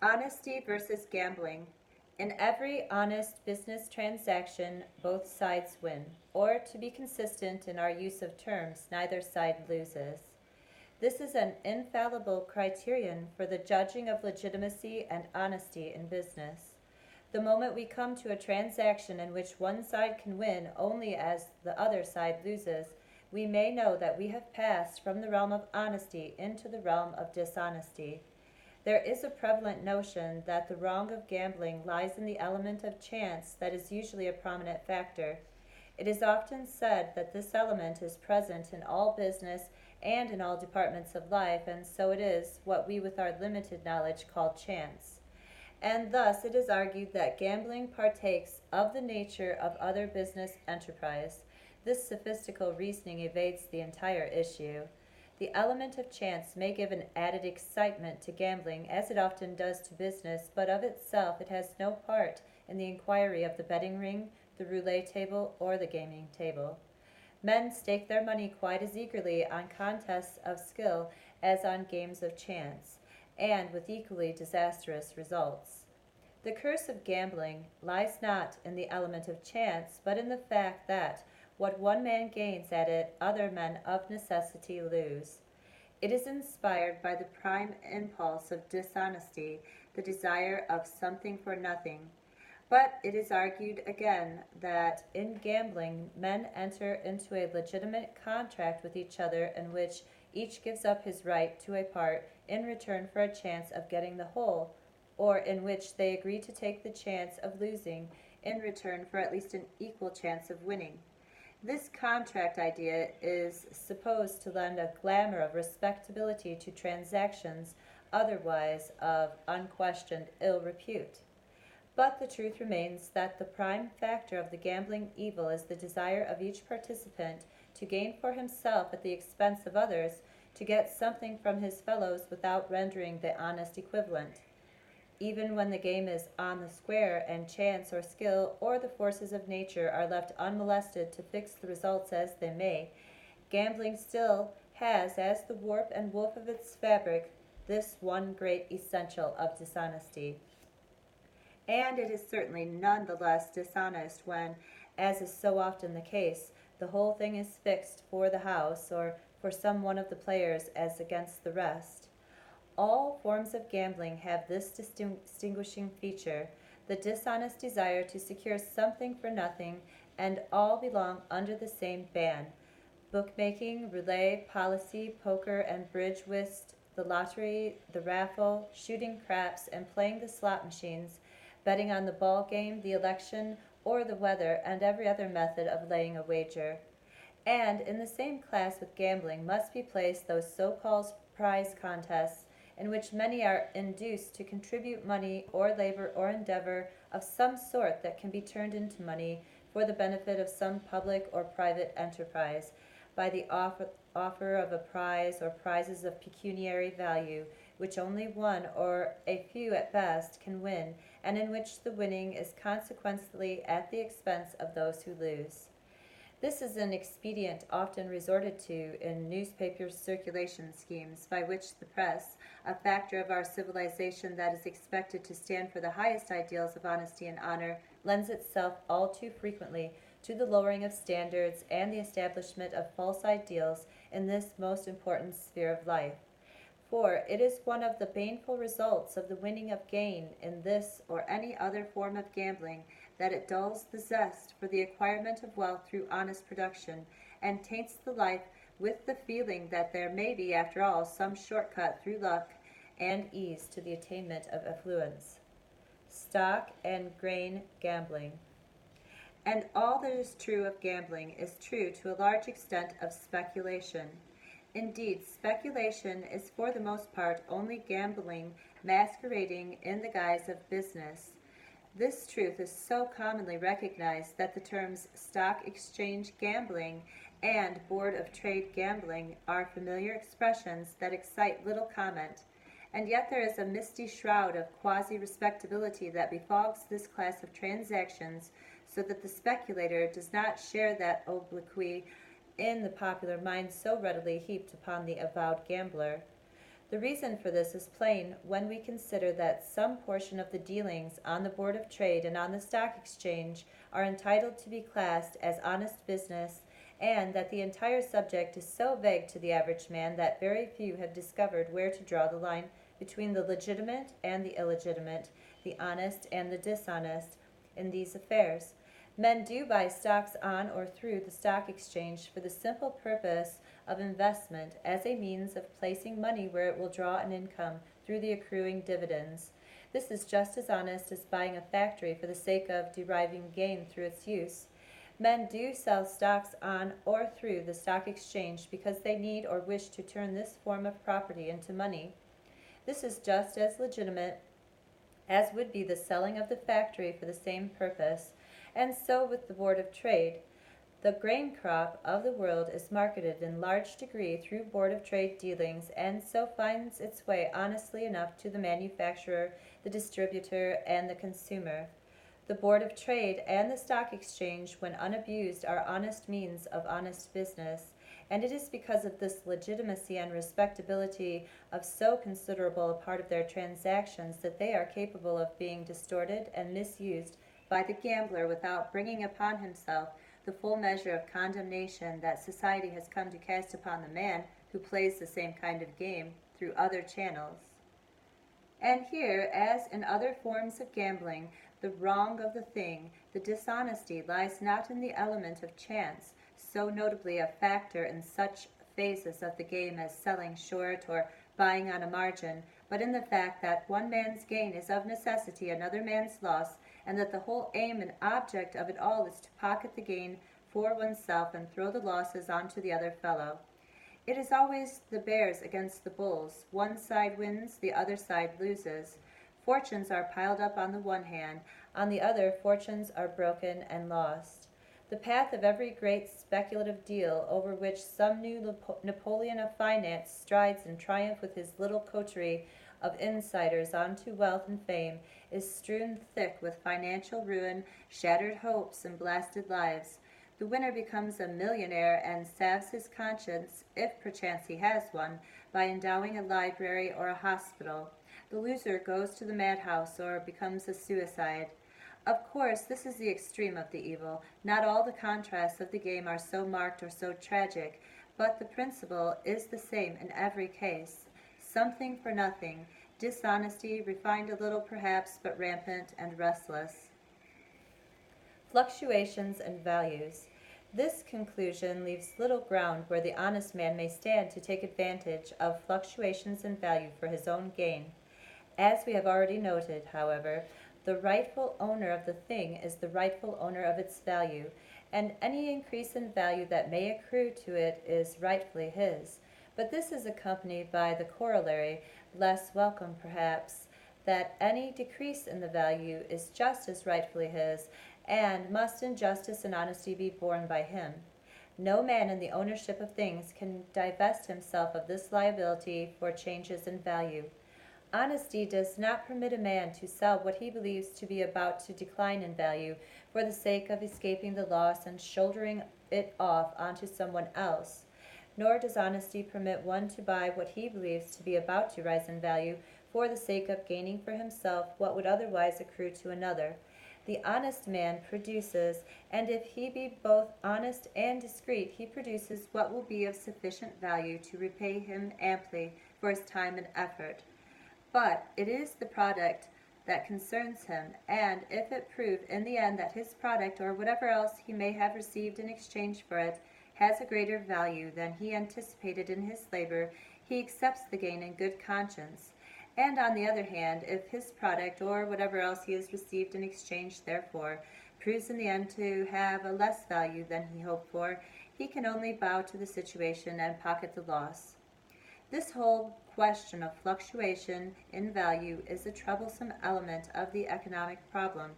Honesty versus gambling. In every honest business transaction, both sides win. Or, to be consistent in our use of terms, neither side loses. This is an infallible criterion for the judging of legitimacy and honesty in business. The moment we come to a transaction in which one side can win only as the other side loses, we may know that we have passed from the realm of honesty into the realm of dishonesty. There is a prevalent notion that the wrong of gambling lies in the element of chance that is usually a prominent factor. It is often said that this element is present in all business and in all departments of life, and so it is what we with our limited knowledge call chance. And thus it is argued that gambling partakes of the nature of other business enterprise. This sophistical reasoning evades the entire issue. The element of chance may give an added excitement to gambling, as it often does to business, but of itself it has no part in the inquiry of the betting ring, the roulette table, or the gaming table. Men stake their money quite as eagerly on contests of skill as on games of chance, and with equally disastrous results. The curse of gambling lies not in the element of chance, but in the fact that what one man gains at it, other men of necessity lose. It is inspired by the prime impulse of dishonesty, the desire of something for nothing. But it is argued again that in gambling men enter into a legitimate contract with each other in which each gives up his right to a part in return for a chance of getting the whole, or in which they agree to take the chance of losing in return for at least an equal chance of winning. This contract idea is supposed to lend a glamour of respectability to transactions otherwise of unquestioned ill repute. But the truth remains that the prime factor of the gambling evil is the desire of each participant to gain for himself at the expense of others, to get something from his fellows without rendering the honest equivalent. Even when the game is on the square and chance or skill or the forces of nature are left unmolested to fix the results as they may, gambling still has as the warp and woof of its fabric this one great essential of dishonesty. And it is certainly none the less dishonest when, as is so often the case, the whole thing is fixed for the house or for some one of the players as against the rest. All forms of gambling have this distinguishing feature, the dishonest desire to secure something for nothing, and all belong under the same ban. Bookmaking, roulette, policy, poker, and bridge whist, the lottery, the raffle, shooting craps, and playing the slot machines, betting on the ball game, the election, or the weather, and every other method of laying a wager. And in the same class with gambling must be placed those so-called prize contests, in which many are induced to contribute money or labor or endeavor of some sort that can be turned into money for the benefit of some public or private enterprise, by the offer of a prize or prizes of pecuniary value, which only one or a few at best can win, and in which the winning is consequently at the expense of those who lose. This is an expedient often resorted to in newspaper circulation schemes, by which the press, a factor of our civilization that is expected to stand for the highest ideals of honesty and honor, lends itself all too frequently to the lowering of standards and the establishment of false ideals in this most important sphere of life. For it is one of the baneful results of the winning of gain in this or any other form of gambling that it dulls the zest for the acquirement of wealth through honest production, and taints the life with the feeling that there may be, after all, some short-cut through luck and ease to the attainment of affluence. Stock and grain gambling. And all that is true of gambling is true to a large extent of speculation. Indeed, speculation is for the most part only gambling masquerading in the guise of business. This truth is so commonly recognized that the terms stock exchange gambling and Board of Trade gambling are familiar expressions that excite little comment, and yet there is a misty shroud of quasi-respectability that befogs this class of transactions, so that the speculator does not share that obloquy in the popular mind so readily heaped upon the avowed gambler. The reason for this is plain when we consider that some portion of the dealings on the Board of Trade and on the Stock Exchange are entitled to be classed as honest business, and that the entire subject is so vague to the average man that very few have discovered where to draw the line between the legitimate and the illegitimate, the honest and the dishonest, in these affairs. Men do buy stocks on or through the stock exchange for the simple purpose of investment as a means of placing money where it will draw an income through the accruing dividends. This is just as honest as buying a factory for the sake of deriving gain through its use. Men do sell stocks on or through the stock exchange because they need or wish to turn this form of property into money. This is just as legitimate as would be the selling of the factory for the same purpose, and so with the Board of Trade. The grain crop of the world is marketed in large degree through Board of Trade dealings, and so finds its way honestly enough to the manufacturer, the distributor, and the consumer. The Board of Trade and the Stock Exchange, when unabused, are honest means of honest business, and it is because of this legitimacy and respectability of so considerable a part of their transactions that they are capable of being distorted and misused by the gambler without bringing upon himself the full measure of condemnation that society has come to cast upon the man who plays the same kind of game through other channels. And here, as in other forms of gambling, the wrong of the thing, the dishonesty, lies not in the element of chance, so notably a factor in such phases of the game as selling short or buying on a margin, but in the fact that one man's gain is of necessity another man's loss, and that the whole aim and object of it all is to pocket the gain for oneself and throw the losses onto the other fellow. It is always the bears against the bulls. One side wins, the other side loses. Fortunes are piled up on the one hand, on the other fortunes are broken and lost. The path of every great speculative deal over which some new Napoleon of finance strides in triumph with his little coterie of insiders onto wealth and fame is strewn thick with financial ruin, shattered hopes, and blasted lives. The winner becomes a millionaire and salves his conscience, if perchance he has one, by endowing a library or a hospital. The loser goes to the madhouse or becomes a suicide. Of course, this is the extreme of the evil. Not all the contrasts of the game are so marked or so tragic, but the principle is the same in every case. Something for nothing, dishonesty, refined a little perhaps, but rampant and restless. Fluctuations and values. This conclusion leaves little ground where the honest man may stand to take advantage of fluctuations in value for his own gain. As we have already noted, however, the rightful owner of the thing is the rightful owner of its value, and any increase in value that may accrue to it is rightfully his. But this is accompanied by the corollary, less welcome perhaps, that any decrease in the value is just as rightfully his, and must in justice and honesty be borne by him. No man in the ownership of things can divest himself of this liability for changes in value. Honesty does not permit a man to sell what he believes to be about to decline in value for the sake of escaping the loss and shouldering it off onto someone else. Nor does honesty permit one to buy what he believes to be about to rise in value for the sake of gaining for himself what would otherwise accrue to another. The honest man produces, and if he be both honest and discreet, he produces what will be of sufficient value to repay him amply for his time and effort. But it is the product that concerns him, and if it prove in the end that his product, or whatever else he may have received in exchange for it, has a greater value than he anticipated in his labor, he accepts the gain in good conscience. And on the other hand, if his product, or whatever else he has received in exchange therefor, proves in the end to have a less value than he hoped for, he can only bow to the situation and pocket the loss. This whole question of fluctuation in value is a troublesome element of the economic problem,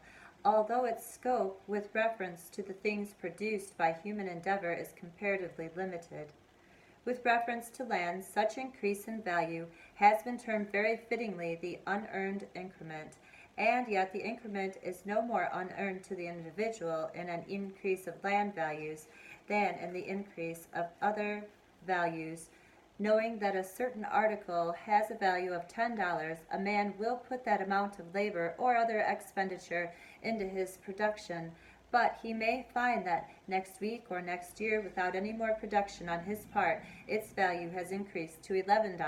although its scope with reference to the things produced by human endeavor is comparatively limited. With reference to land, such increase in value has been termed very fittingly the unearned increment, and yet the increment is no more unearned to the individual in an increase of land values than in the increase of other values Knowing that a certain article has a value of $10, a man will put that amount of labor or other expenditure into his production, but he may find that next week or next year, without any more production on his part, its value has increased to $11.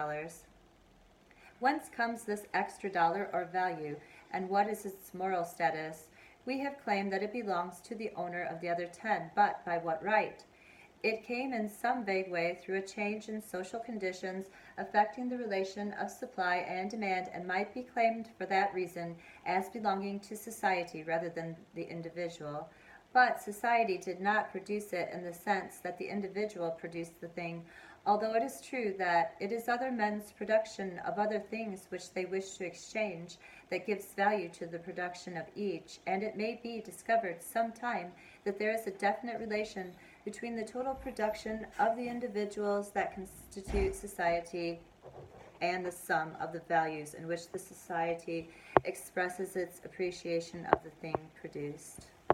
Whence comes this extra dollar or value, and what is its moral status? We have claimed that it belongs to the owner of the other 10, but by what right? It came in some vague way through a change in social conditions affecting the relation of supply and demand, and might be claimed for that reason as belonging to society rather than the individual. But society did not produce it in the sense that the individual produced the thing, although it is true that it is other men's production of other things which they wish to exchange that gives value to the production of each, and it may be discovered some time that there is a definite relation between the total production of the individuals that constitute society and the sum of the values in which the society expresses its appreciation of the thing produced.